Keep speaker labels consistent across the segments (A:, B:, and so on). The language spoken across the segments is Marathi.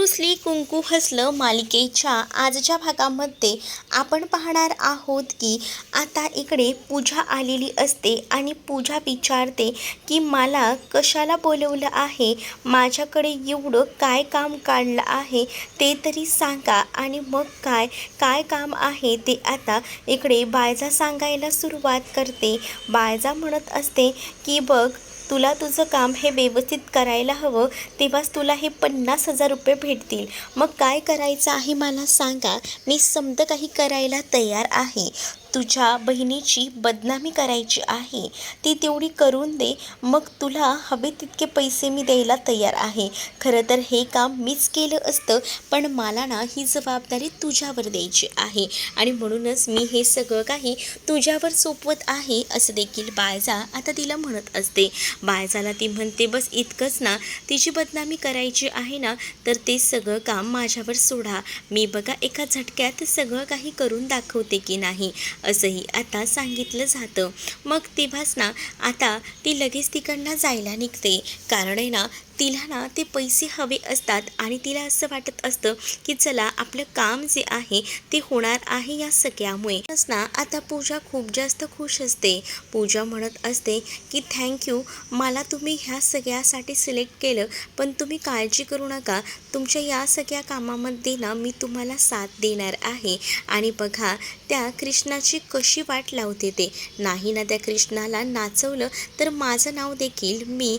A: रुसली कुंकू हसलं मालिकेच्या आजच्या भागामध्ये आपण पाहणार आहोत की आता इकडे पूजा आलेली असते आणि पूजा विचारते की मला कशाला बोलवलं आहे, माझ्याकडे एवढं काय काम काढलं आहे ते तरी सांगा. आणि मग काय काय काम आहे ते आता इकडे बायजा सांगायला सुरुवात करते. बायजा म्हणत असते की बघ, तुला तुझं काम हे व्यवस्थित करायला हवं, तेव्हाच तुला हे 50,000 रुपये भेटतील. मग काय करायचं आहे मला सांगा, मी समजा काही करायला तयार आहे. तुझ्या बहिणीची बदनामी करायची आहे ती तेवढी करून दे, मग तुला हवे तितके पैसे मी द्यायला तयार आहे. खरं तर हे काम मीच केलं असतं, पण मला ना ही जबाबदारी तुझ्यावर द्यायची आहे आणि म्हणूनच मी हे सगळं काही तुझ्यावर सोपवत आहे, असं देखील बायजा आता तिला म्हणत असते. बायजाला ती म्हणते, बस इतकंच ना, तिची बदनामी करायची आहे ना, तर ते सगळं काम माझ्यावर सोडा. मी बघा एका झटक्यात सगळं काही करून दाखवते की नाही, असंही आता सांगितलं जातं. मग तेव्हाच ना आता ती लगेच तिकडनं जायला निघते. कारण आहे ना, तिला ना ते पैसे हवे असतात आणि तिला असं वाटत असतं की चला आपलं काम जे आहे ते होणार आहे या सगळ्यामुळे ना. आता पूजा खूप जास्त खुश असते. पूजा म्हणत असते की थँक्यू, मला तुम्ही ह्या सगळ्यासाठी सिलेक्ट केलं, पण तुम्ही काळजी करू नका, तुमच्या या सगळ्या कामामध्ये ना मी तुम्हाला साथ देणार आहे. आणि बघा त्या कृष्णाची कशी वाट लावते ते, नाही ना त्या कृष्णाला नाचवलं तर माझं नाव देखील मी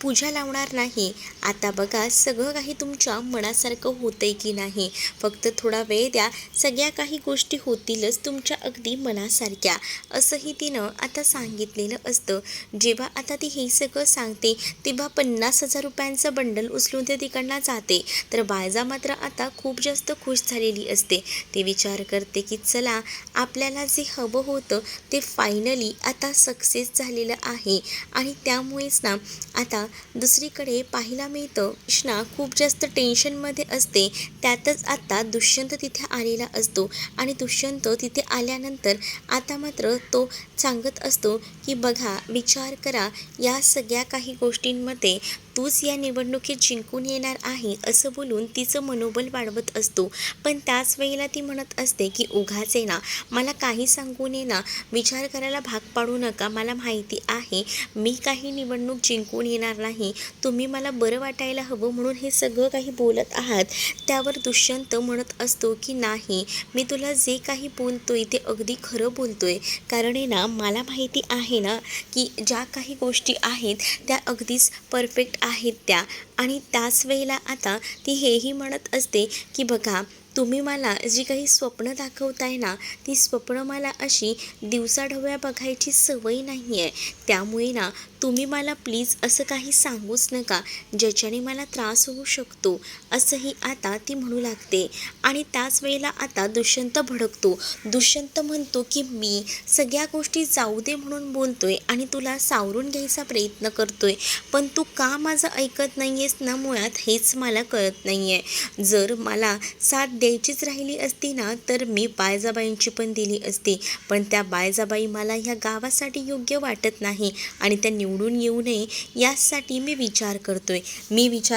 A: पूजा लावणार नाही. आता बघा सगळं काही तुमच्या मनासारखं होतंय की नाही, फक्त थोडा वेळ द्या, सगळ्या काही गोष्टी होतीलच तुमच्या अगदी मनासारख्या, असंही तिनं आता सांगितलेलं असतं. जेव्हा आता ती हे सगळं सांगते तेव्हा 50,000 रुपयांचं बंडल उचलून ते तिकडनं जाते. तर बायजा मात्र आता खूप जास्त खुश झालेली असते. ती विचार करते की चला आपल्याला जे हवं होतं ते फायनली आता सक्सेस झालेलं आहे. आणि त्यामुळेच ना आता दुसरीकडे पाहायला मिळतं कृष्णा खूप जास्त टेन्शनमध्ये असते. त्यातच आता दुष्यंत तिथे आलेला असतो आणि दुष्यंत तिथे आल्यानंतर आता मात्र तो सांगत असतो की बघा विचार करा, या सगळ्या काही गोष्टींमध्ये तूच या निवडणुकीत जिंकून येणार आहे, असं बोलून तिचं मनोबल वाढवत असतो. पण त्याच वेळेला ती म्हणत असते की उगाच आहे ना, मला काही सांगू नये ना, विचार करायला भाग पाडू नका, मला माहिती आहे मी काही निवडणूक जिंकून येणार नाही, तुम्ही मला बरं वाटायला हवं म्हणून हे सगळं काही बोलत आहात. त्यावर दुष्यंत म्हणत असतो की नाही, मी तुला जे काही बोलतोय ते अगदी खरं बोलतोय, कारण आहे ना मला माहिती आहे ना की ज्या काही गोष्टी आहेत त्या अगदीच परफेक्ट आहेत त्या. आणि त्याच वेळेला आता ती हेही म्हणत असते की बघा तुम्ही मला जी काही स्वप्न दाखवताय ना, ती स्वप्न मला अशी दिवसाढवळ्या बघायची सवय नाही आहे, त्यामुळे ना तुम्ही मला प्लीज असं काही सांगूच नका ज्याच्याने मला त्रास होऊ शकतो, असंही आता ती म्हणू लागते. आणि त्याच वेळेला आता दुष्यंत भडकतो. दुष्यंत म्हणतो की मी सगळ्या गोष्टी जाऊ दे म्हणून बोलतोय आणि तुला सावरून घ्यायचा प्रयत्न करतोय, पण तू का माझं ऐकत नाही आहेस ना, मुळात हेच मला कळत नाही आहे. जर मला साथ द्यायचीच राहिली असती ना तर मी बायजाबाईंची पण दिली असती, पण त्या बायजाबाई मला ह्या गावासाठी योग्य वाटत नाही आणि त्या निवडून येऊ नये यासाठी मी विचार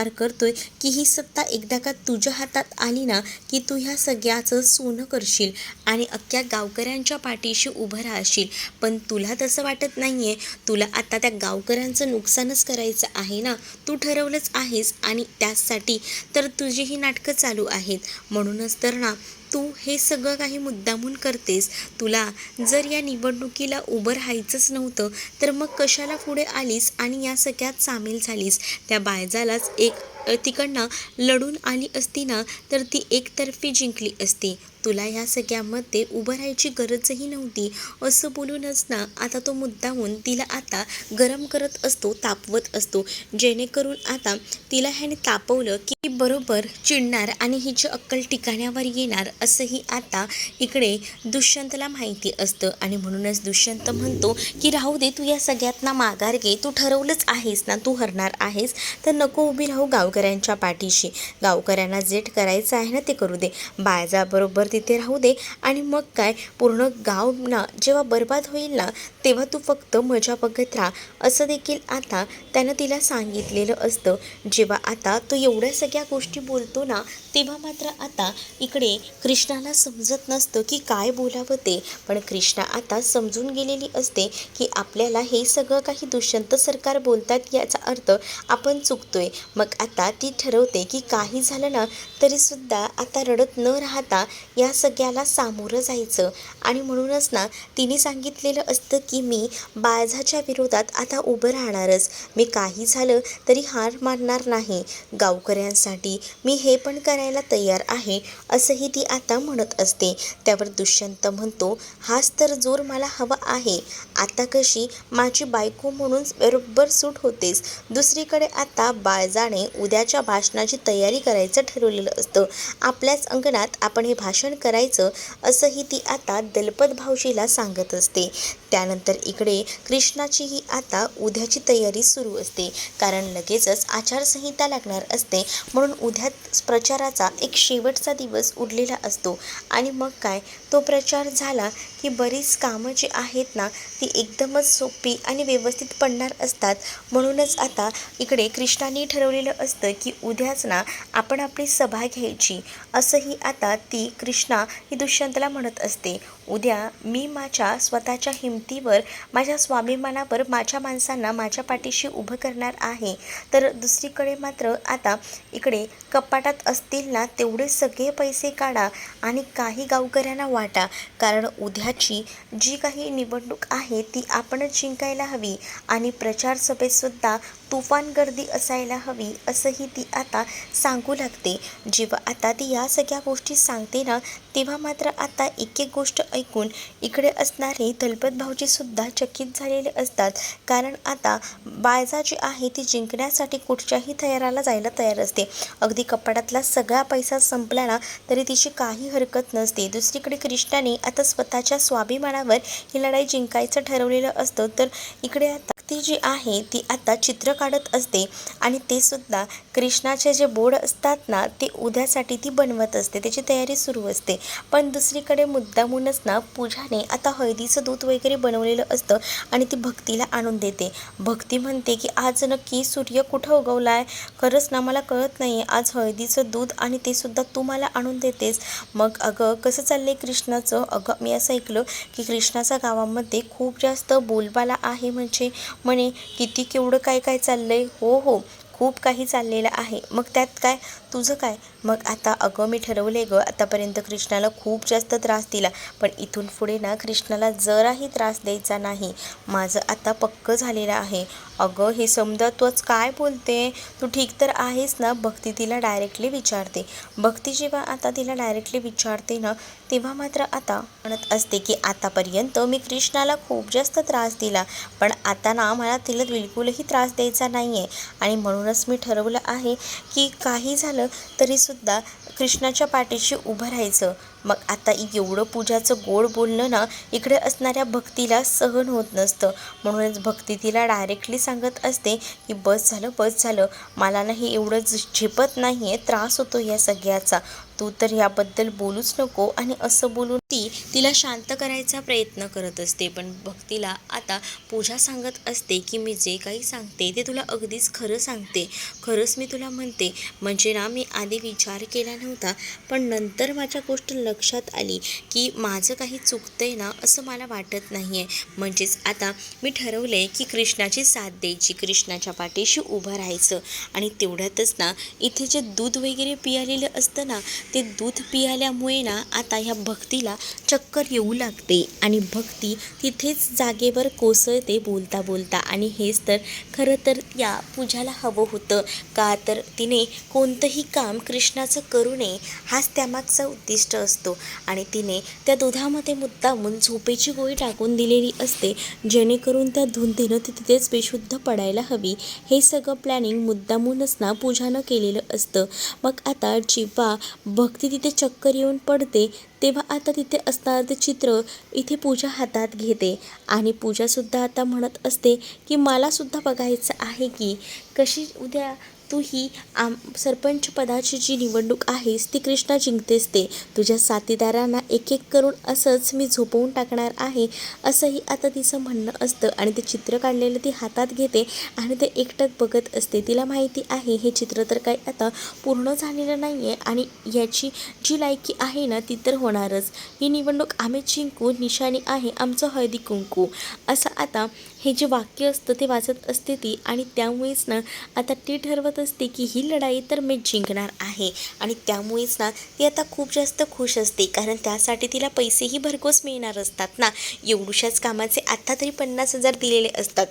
A: करतोय की ही सत्ता एकदा का तुझ्या हातात आली ना की तू ह्या सगळ्याचं सोनं करशील आणि अख्ख्या गावकऱ्यांच्या पाठीशी उभं राहशील. पण तुला तसं वाटत नाही आहे, तुला आता त्या गावकऱ्यांचं नुकसानच करायचं आहे ना, तू ठरवलंच आहेस आणि त्यासाठी तर तुझी ही नाटकं चालू आहेत. म्हणूनच तर ना तू हे सगळं काही मुद्दामून करतेस. तुला जर या निवडणुकीला उभं राहायचंच नव्हतं तर मग कशाला पुढे आलीस आणि या सगळ्यात सामील झालीस. त्या बायजालाच एक तिकडनं लढून आली असती ना तर ती एकतर्फी जिंकली असती, तुला ह्या सगळ्यामध्ये उभं राहायची गरजही नव्हती, असं बोलूनच ना आता तो मुद्दामून तिला आता गरम करत असतो, तापवत असतो, जेणेकरून आता तिला ह्याने तापवलं की बरोबर चिडणार आणि हिची अक्कल ठिकाण्यावर येणार, असंही आता इकडे दुष्यंतला माहिती असतं. आणि म्हणूनच दुष्यंत म्हणतो की राहू दे, तू या सगळ्यात ना माघार घे, तू ठरवलंच आहेस ना तू हरणार आहेस, तर नको उभी राहू गावकऱ्यांच्या पाठीशी. गावकऱ्यांना जे करायचं आहे ना ते करू दे, बाळजाबरोबर तिथे राहू दे आणि मग काय पूर्ण गाव ना जेव्हा बर्बाद होईल ना तेव्हा तू फक्त मजा बघत राहा, असं देखील आता त्यानं तिला सांगितलेलं असतं. जेव्हा आता तो एवढ्या सगळ्या गोष्टी बोलतो ना तेव्हा मात्र आता इकडे कृष्णाला समजत नसतं की काय बोलावं ते. पण कृष्णा आता समजून गेलेली असते की आपल्याला हे सगळं काही दुष्यंत सरकार बोलतात याचा अर्थ आपण चुकतोय. मग आता ती ठरवते की काही झालं ना तरीसुद्धा आता रडत न राहता या सगळ्याला सामोरं जायचं. आणि म्हणूनच ना तिने सांगितलेलं असतं की मी बाळजाच्या विरोधात आता उभं राहणारच, मी काही झालं तरी हार मानणार नाही, गावकऱ्यांसाठी मी हे पण करायला तयार आहे, असंही ती आता म्हणत असते. त्यावर दुष्यंत म्हणतो, हाच तर जोर मला हवा आहे. आता कशी माझी बायको म्हणून बरोबर सूट होतेस. दुसरीकडे आता बाळजाने उद्याच्या भाषणाची तयारी करायचं ठरवलेलं असतं. आपल्याच अंगणात आपण हे भाषण करायचं असंही ती आता दलपत भाऊजीला सांगत असते. त्यानंतर इकडे कृष्णाचीही आता उद्याची तयारी सुरू असते, कारण लगेचच आचारसंहिता लागणार असते. म्हणून उद्या प्रचाराचा एक शेवटचा दिवस उरलेला असतो. आणि मग काय तो प्रचार झाला की बरीच कामं जी आहेत ना ती एकदमच सोपी आणि व्यवस्थित पडणार असतात. म्हणूनच आता इकडे कृष्णाने ठरवलेलं असतं की उद्याच ना आपण आपली सभा घ्यायची, असंही आता ती कृष्णा ही दुष्यंतला म्हणत असते. उद्या मी माझ्या स्वतःच्या हिमतीवर, माझ्या स्वाभिमानावर माझ्या माणसांना माझ्या पाठीशी उभं करणार आहे. तर दुसरीकडे मात्र आता इकडे कपाटात असतील ना तेवढे सगळे पैसे काढा आणि काही गावकऱ्यांना वाटा, कारण उद्याची जी काही निवडणूक आहे ती आपणच जिंकायला हवी आणि प्रचार सभेतसुद्धा तुफान गर्दी असायला हवी, असंही ती आता सांगू लागते. जेव्हा आता ती या सगळ्या गोष्टी सांगते ना तेव्हा मात्र आता एक एक गोष्ट ऐकून इकडे असणारे दलपत भाऊजीसुद्धा चकित झालेले असतात. कारण आता बाळजा जी आहे ती जिंकण्यासाठी कुठच्याही तयाराला जायला तयार असते. अगदी कपाटातला सगळा पैसा संपला ना तरी तिची काही हरकत नसते. दुसरीकडे कृष्णाने आता स्वतःच्या स्वाभिमानावर ही लढाई जिंकायचं ठरवलेलं असतं. तर इकडे आता ती जी आहे ती आता चित्र काढत असते आणि ते सुद्धा कृष्णाचे जे बोर्ड असतात ना ते उद्यासाठी ती बनवत असते, त्याची तयारी सुरू असते. पण दुसरीकडे मुद्दामूनच ना पूजाने आता हळदीचं दूध वगैरे बनवलेलं असतं आणि ती भक्तीला आणून देते. भक्ती म्हणते की आज नक्की सूर्य कुठं उगवला आहे, खरंच ना मला कळत नाही, आज हळदीचं दूध आणि ते सुद्धा तू मला आणून देतेस. मग अगं कसं चाललंय कृष्णाचं, अगं मी असं ऐकलं की कृष्णाच्या गावामध्ये खूप जास्त बोलबाला आहे, म्हणजे म्हणे किती केवढं काय काय चाललंय. हो हो खूप काही चाललेलं आहे. मग त्यात काय तुझं काय. मग आता अगं मी ठरवले गं, आतापर्यंत कृष्णाला खूप जास्त त्रास दिला, पण इथून पुढे ना कृष्णाला जराही त्रास द्यायचा नाही, माझं आता पक्कं झालेलं आहे. अगं हे समजा तूच काय बोलते, तू ठीक तर आहेस ना, भक्ती तिला डायरेक्टली विचारते. भक्ती जेव्हा आता तिला डायरेक्टली विचारते ना तेव्हा मात्र आता म्हणत असते की आतापर्यंत मी कृष्णाला खूप जास्त त्रास दिला, पण आता ना मला तिला बिलकुलही त्रास द्यायचा नाही आहे आणि म्हणूनच मी ठरवलं आहे की काही झालं तरीसुद्धा कृष्णाच्या पाठीशी उभं राहायचं. मग आता एवढं पूजाचं गोड बोलणं ना इकडे असणाऱ्या भक्तीला सहन होत नसतं. म्हणूनच भक्ती तिला डायरेक्टली सांगत असते की बस झालं, मला नाही एवढं झेपत नाही आहे, त्रास होतो या सगळ्याचा, तू तर याबद्दल बोलूच नको. आणि असं बोलून ती तिला शांत करायचा प्रयत्न करत असते. पण भक्तीला आता पूजा सांगत असते की मी जे काही सांगते ते तुला अगदीच खरं सांगते, खरंच मी तुला म्हणते. म्हणजे ना मी आधी विचार केला नव्हता, पण नंतर माझ्या गोष्ट लक्षात आली की माझं काही चुकतंय ना असं मला वाटत नाही आहे. म्हणजेच आता मी ठरवलं आहे की कृष्णाची साथ द्यायची, कृष्णाच्या पाठीशी उभं राहायचं. आणि तेवढ्यातच ना इथे जे दूध वगैरे पियालेलं असतं ना ते दूध पियाल्यामुळे ना आता ह्या भक्तीला चक्कर येऊ लागते आणि भक्ती तिथेच जागेवर कोसळते बोलता बोलता. आणि हेच तर खरं तर या पूजाला हवं होतं, का तर तिने कोणतंही काम कृष्णाचं करू नये हाच त्यामागचा उद्दिष्ट असतो. आणि तिने त्या दुधामध्ये मुद्दामून झोपेची गोळी टाकून दिलेली असते, जेणेकरून त्या धुंदीनं ती तिथेच बेशुद्ध पडायला हवी. हे सगळं प्लॅनिंग मुद्दामूनच ना पूजानं केलेलं असतं. मग आता जेव्हा भक्ती तिथे चक्कर येऊन पडते तेव्हा आता तिथे असणारं ते चित्र इथे पूजा हातात घेते आणि पूजासुद्धा आता म्हणत असते की मलासुद्धा बघायचं आहे की कशी उद्या तू ही सरपंच पदाची जी निवडणूक आहेस ती कृष्णा जिंकतेस ते. तुझ्या साथीदारांना एक एक करून असंच मी झोपवून टाकणार आहे, असंही आता तिचं म्हणणं असतं. आणि ते चित्र काढलेलं ती हातात घेते आणि ते एकटक बघत असते. तिला माहिती आहे हे चित्र तर काही आता पूर्ण झालेलं नाही आहे आणि याची जी लायकी आहे ना ती तर होणारच. ही निवडणूक आम्ही जिंकू, निशाणी आहे आमचं हळदी कुंकू, असं आता हे जे वाक्य असतं ते वाचत असते ती. आणि त्यामुळेच ना आता ती ठरवत असते की ही लढाई तर मी जिंकणार आहे. आणि त्यामुळेच ना ती आता खूप जास्त खुश असते, कारण त्यासाठी तिला पैसेही भरघोस मिळणार असतात ना. एवढ्याशाच कामाचे आत्ता तरी 50,000 दिलेले असतात,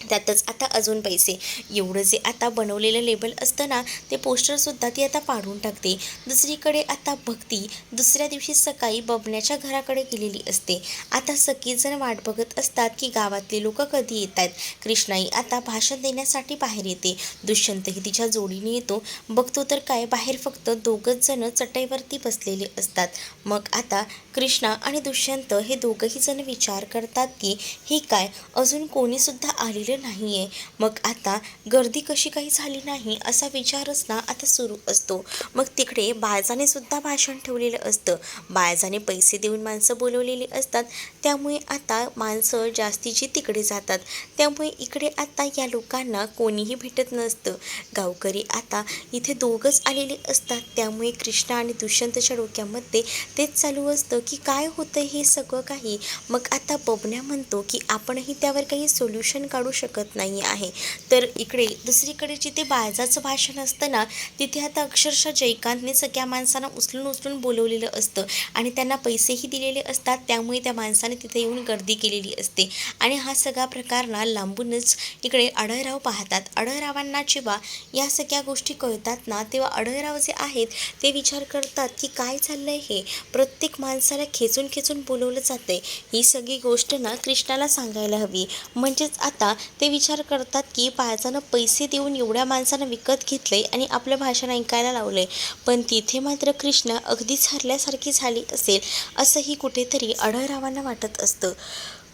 A: त्यातच आता अजून पैसे. एवढं जे आता बनवलेलं लेबल असतं ना ते पोस्टरसुद्धा ती आता पाडून टाकते. दुसरीकडे आता भक्ती दुसऱ्या दिवशी सकाळी बबण्याच्या घराकडे गेलेली असते. आता सगळेजण वाट बघत असतात की गावातले लोक कधी येत आहेत. कृष्णाई आता भाषण देण्यासाठी बाहेर येते. दुष्यंतही तिच्या जोडीने येतो. बघतो तर काय, बाहेर फक्त दोघंच जण चटईवरती बसलेले असतात. मग आता कृष्णा आणि दुष्यंत हे दोघंही जण विचार करतात की हे काय, अजून कोणीसुद्धा आलेलं नाही आहे. मग आता गर्दी कशी काही झाली नाही असा विचारच ना आता सुरू असतो. मग तिकडे बाळजाने सुद्धा भाषण ठेवलेलं असतं. बाळजाने पैसे देऊन माणसं बोलवलेली असतात, त्यामुळे आता माणसं जास्तीची तिकडे जातात. त्यामुळे इकडे आता या लोकांना कोणीही भेटत नसतं. गावकरी आता इथे दोघंच आलेले असतात. त्यामुळे कृष्णा आणि दुष्यंतच्या डोक्यामध्ये तेच चालू असतं की काय होतं हे सगळं काही. मग आता बबन्या म्हणतो की आपणही त्यावर काही सोल्युशन काढू शकत नाही आहे. तर इकडे दुसरीकडे जिथे बाळजाचं भाषण असतं ना तिथे आता अक्षरशः जयकांतने सगळ्या माणसांना उचलून उचलून बोलवलेलं असतं आणि त्यांना पैसेही दिलेले असतात. त्यामुळे त्या माणसाने तिथे येऊन गर्दी केलेली असते. आणि हा सगळा प्रकार ना लांबूनच इकडे आढळराव पाहतात. आढळरावांना जेव्हा या सगळ्या गोष्टी कळतात ना तेव्हा आढळराव जे आहेत ते विचार करतात की काय चाललंय हे, प्रत्येक माणसाला खेचून खेचून बोलवलं जातंय. ही सगळी गोष्ट ना कृष्णाला सांगायला हवी. म्हणजेच आता ते विचार करतात की बाळजानं पैसे देऊन एवढ्या माणसांना विकत घेतलंय आणि आपलं भाषण ऐकायला लावलंय. पण तिथे मात्र कृष्णा अगदीच हरल्यासारखी झाली असेल असंही कुठेतरी आढळरावांना वाटत असतं.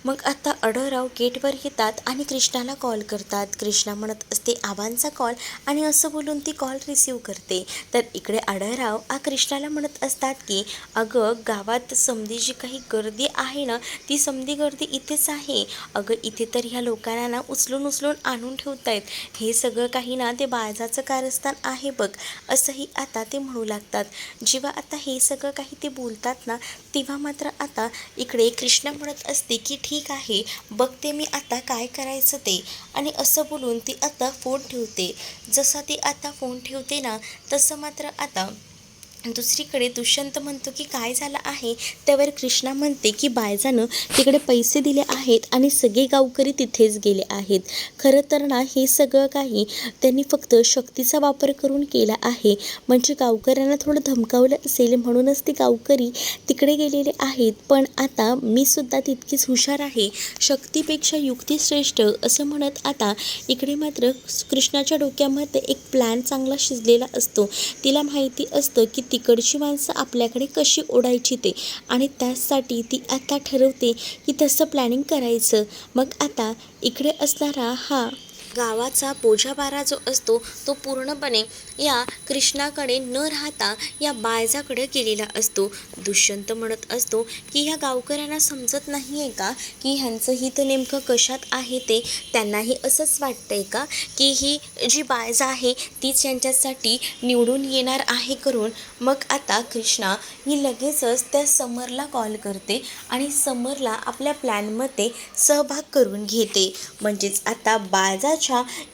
A: मग आता आढळराव गेटवर येतात आणि कृष्णाला कॉल करतात. कृष्णा म्हणत असते आबांचा कॉल, आणि असं बोलून ती कॉल रिसीव करते. तर इकडे आढळराव कृष्णाला म्हणत असतात की अगं गावात समधी जी काही गर्दी आहे ना ती समधी गर्दी इथेच आहे. अगं इथे तर ह्या लोकांना ना उचलून उचलून आणून ठेवत आहेत. हे सगळं काही ना ते बाळजाचं कारस्थान आहे बघ, असंही आता ते म्हणू लागतात. जेव्हा आता हे सगळं काही ते बोलतात ना तेव्हा मात्र आता इकडे कृष्णा म्हणत असते की ठीक आहे, बघते मी आता काय करायचं ते. आणि असं बोलून ती आता फोन ठेवते. जसा ती आता फोन ठेवते ना तसं मात्र आता दुसरीकडे दुष्यंत म्हणतो की काय झालं आहे. त्यावर कृष्णा म्हणते की बाळजानं तिकडे पैसे दिले आहेत आणि सगळे गावकरी तिथेच गेले आहेत. खरं तर ना हे सगळं काही त्यांनी फक्त शक्तीचा वापर करून केला आहे. म्हणजे गावकऱ्यांना थोडं धमकावलं असेल म्हणूनच ते गावकरी तिकडे गेलेले आहेत. पण आता मी सुद्धा तितकीच हुशार आहे, शक्तीपेक्षा युक्ती श्रेष्ठ, असं म्हणत आता इकडे मात्र कृष्णाच्या डोक्यामध्ये एक प्लॅन चांगला शिजलेला असतो. तिला माहिती असतं की तिकडची माणसं आपल्याकडे कशी ओढायची ते, आणि त्यासाठी ती आता ठरवते की तसं प्लॅनिंग करायचं. मग आता इकडे असणारा हा गावाचा बोजाबारा जो असतो तो पूर्णपणे या कृष्णाकडे न राहता या बाळजाकडे गेलेला असतो. दुष्यंत म्हणत असतो की ह्या गावकऱ्यांना समजत नाही आहे का की ह्यांचं हित नेमकं कशात आहे ते. त्यांनाही असंच वाटतंय का की ही जी बाळजा आहे तीच यांच्यासाठी निवडून येणार आहे करून. मग आता कृष्णा ही लगेचच त्या समरला कॉल करते आणि समरला आपल्या प्लॅनमध्ये सहभाग करून घेते. म्हणजेच आता बाळजाच्या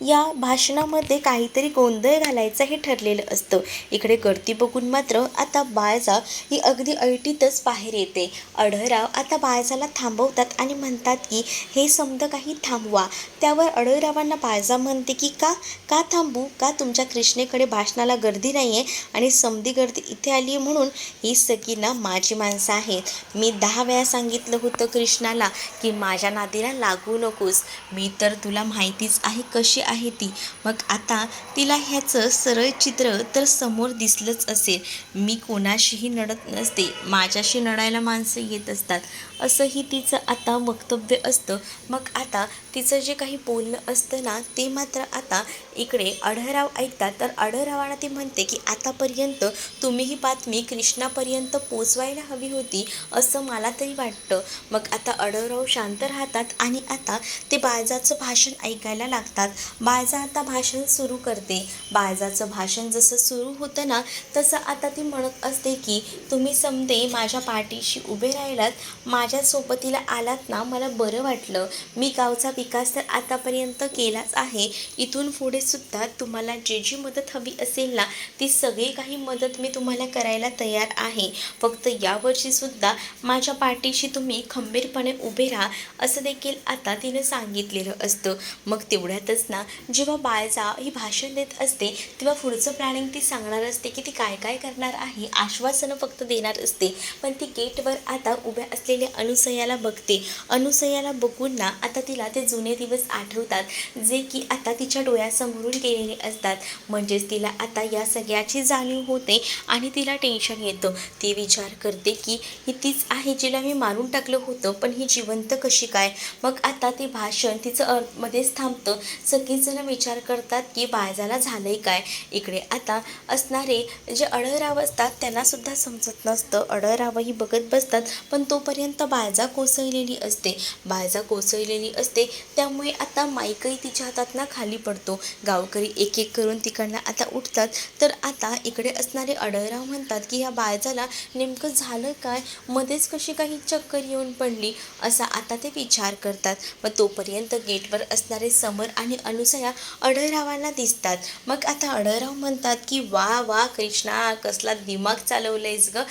A: या भाषणामध्ये काहीतरी गोंधळ घालायचं हे ठरलेलं असतं. इकडे गर्दी बघून मात्र आता बाळजा ही अगदी अळटीतच बाहेर येते. आढळराव आता बाळजाला थांबवतात आणि म्हणतात की हे समद काही थांबवा. त्यावर आढळरावांना बाळजा म्हणते की का का थांबू, का तुमच्या कृष्णेकडे भाषणाला गर्दी नाही आहे आणि समधी गर्दी इथे आली आहे म्हणून. ही सगळी ना माझी माणसं आहेत. मी 10 वेळा सांगितलं होतं कृष्णाला की माझ्या नादीला लागू नकोस. मी तर तुला माहितीच आहे आहे कशी आहे ती. मग आता तिला ह्याचं सरळ चित्र तर समोर दिसलंच असेल. मी कोणाशीही नडत नसते, माझ्याशी नडायला माणसं येत असतात, असंही तिचं आता वक्तव्य असतं. मग आता तिचं जे काही बोलणं असतं ना ते मात्र आता इकडे अढळराव ऐकतात. तर अढळरावांना ती म्हणते की आतापर्यंत तुम्ही ही बातमी कृष्णापर्यंत पोचवायला हवी होती असं मला तरी वाटतं. मग आता अढळराव शांत राहतात आणि आता ते बाळजाचं भाषण ऐकायला लागतात. बाळजा आता भाषण सुरू करते. बाळजाचं भाषण जसं सुरू होतं ना तसं आता ती म्हणत असते की तुम्ही समदे माझ्या पाठीशी उभे राहिलात, माझ्या सोबतीला आलात ना, मला बरं वाटलं. मी गावचा विकास तर आतापर्यंत केलाच आहे. इथून पुढे सुद्धा तुम्हाला जी जी मदत हवी असेल ना ती सगळी काही मदत मी तुम्हाला करायला तयार आहे. फक्त यावर्षीसुद्धा माझ्या पाठीशी तुम्ही खंबीरपणे उभे राहा असं देखील आता तिने सांगितलेलं असतं. मग तेवढ्यातच ना जेव्हा बाळजा ही भाषण देत असते तेव्हा पुढचं प्लॅनिंग ती सांगणार असते की ती काय काय करणार आहे. आश्वासनं फक्त देणार असते. पण ती गेटवर आता उभ्या असलेल्या अनुसयाला बघते. अनुसयाला बघून ना आता तिला ते जुने दिवस आठवतात जे की आता तिच्या डोळ्यासमोरून गेलेले असतात. म्हणजेच तिला आता या सगळ्याची जाणीव होते आणि तिला टेन्शन येतं. ती विचार करते की ही तीच आहे जिला मी मारून टाकलं होतं, पण ही जिवंत कशी काय. मग आता ते भाषण तिचं मध्येच थांबतं. सगळेजण विचार करतात की बाळजाला झालंय काय. इकडे आता असणारे जे अढळराव असतात त्यांना सुद्धा समजत नसतं. अढळरावही बघत बसतात. पण तोपर्यंत बाळजा कोसळलेली असते. बाळजा कोसळलेली असते त्यामुळे आता माईकही तिच्या हातातनं खाली पडतो. गावकरी एक एक करून तिकडनं आता उठतात. तर आता इकडे असणारे अढळराव म्हणतात की या बाळजाला नेमकं झालं काय, मध्येच कशी काही चक्कर येऊन पडली असा आता ते विचार करतात. मग तोपर्यंत गेटवर असणारे समर आणि अनुसया अढळरावांना दिसतात. मग आता अढळराव म्हणतात की वा वा कृष्णा, कसला दिमाग चालवलंयस ग,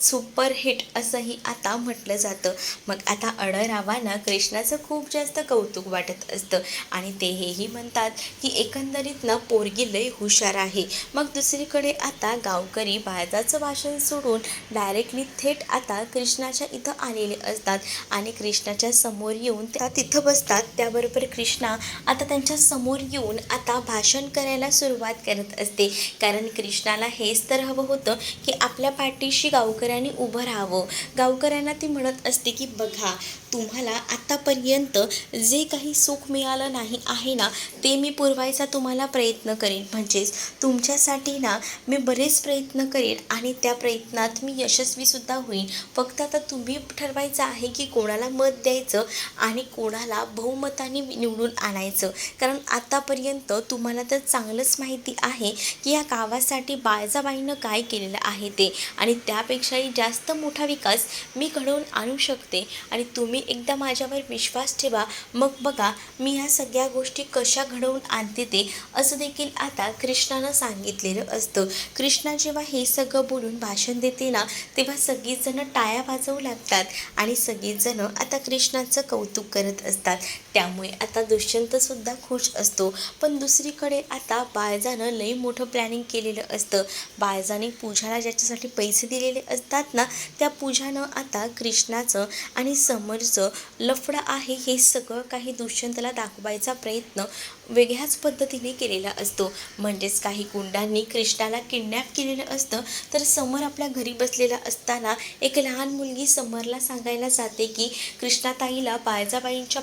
A: सुपर हिट असंही आता म्हटलं जातं. मग आता अढळरावांना कृष्णाचं खूप जास्त कौतुक वाटत असतं आणि ते हेही म्हणतात की एकंदरीत ना पोरगी लय हुशार आहे. मग दुसरीकडे आता गावकरी बाळजाचं भाषण सोडून डायरेक्टली थेट आता कृष्णाच्या इथं आलेले असतात आणि कृष्णाच्या समोर येऊन त्या तिथं बसतात. त्याबरोबर कृष्णा आता त्यांच्या समोर येऊन आता भाषण करायला सुरुवात करत असते. कारण कृष्णाला हेच तर हवं होतं की आपल्या पाठीशी गावकऱ्यांनी उभं राहावं. गावकऱ्यांना ती म्हणत असते की बघा, तुम्हाला आतापर्यंत जे काही सुख मिळालं नाही आहे ना ते मी पुरवायचा तुम्हाला प्रयत्न करेन. म्हणजेच तुमच्यासाठी ना मी बरेच प्रयत्न करेन आणि त्या प्रयत्नात मी यशस्वीसुद्धा होईन. फक्त आता तुम्ही ठरवायचं आहे की कोणाला मत द्यायचं आणि कोणाला बहुमताने निवडून आणायचं. कारण आतापर्यंत तुम्हाला तर चांगलंच माहिती आहे की या गावासाठी बाळजाबाईंनं काय केलेलं आहे ते, आणि त्यापेक्षाही जास्त मोठा विकास मी घडवून आणू शकते आणि तुम्ही एकदा माझ्यावर विश्वास ठेवा. मग बघा मी ह्या सगळ्या गोष्टी कशा घडवून आणते ते, असं देखील आता कृष्णानं सांगितलेलं असतं. कृष्णा जेव्हा हे सगळं बोलून भाषण देते ना तेव्हा सगळीजणं टाळ्या वाजवू लागतात आणि सगळीजणं आता कृष्णाचं कौतुक करत असतात. त्यामुळे आता दुष्यंतसुद्धा खुश असतो. पण दुसरीकडे आता बाळजानं लई मोठं प्लॅनिंग केलेलं असतं. बाळजाने पूजाला ज्याच्यासाठी पैसे दिलेले असतात ना त्या पूजानं आता कृष्णाचं आणि समरचं लफडं आहे हे सगळं काही दुष्यंतला दाखवायचा प्रयत्न वेगळ्याच पद्धतीने केलेला असतो. म्हणजेच काही गुंडांनी कृष्णाला किडनॅप केलेलं असतं. तर समर आपल्या घरी बसलेला असताना एक लहान मुलगी समरला सांगायला जाते की कृष्णाताईला बाळजाबाईंच्या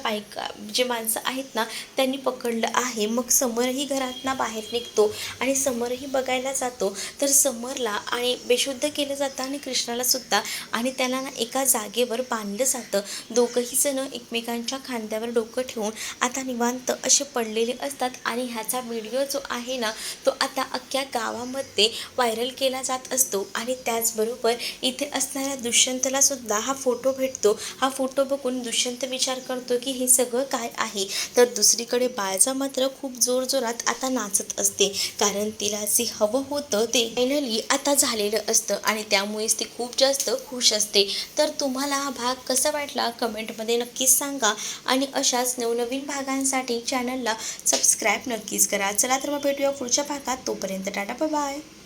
A: जे माणसं आहेत ना त्यांनी पकडलं आहे. मग समरही घरातनं बाहेर निघतो आणि समरही बघायला जातो. तर समरला आणि बेशुद्ध केलं जातं आणि कृष्णाला सुद्धा, आणि त्याला ना एका जागेवर बांधलं जातं. दोघंही जण एकमेकांच्या खांद्यावर डोकं ठेवून आता निवांत असे पडलेले असतात आणि ह्याचा व्हिडिओ जो आहे ना तो आता अख्ख्या गावामध्ये व्हायरल केला जात असतो. आणि त्याचबरोबर इथे असणाऱ्या दुष्यंतला सुद्धा हा फोटो भेटतो. हा फोटो बघून दुष्यंत विचार करतो की हे सगळं काय आहे. तर दुसरीकडे बाळजा मात्र खूप जोरजोरात आता नाचत असते. कारण तिला जे हवं होतं ते फायनली आता झालेलं असतं आणि त्यामुळेच ती खूप जास्त खुश असते. तर तुम्हाला हा भाग कसा वाटला कमेंटमध्ये नक्कीच सांगा आणि अशाच नवनवीन भागांसाठी चॅनलला सबस्क्राईब नक्कीच करा. चला तर मग भेटूया पुढच्या भागात. तोपर्यंत टाटा बाय बाय.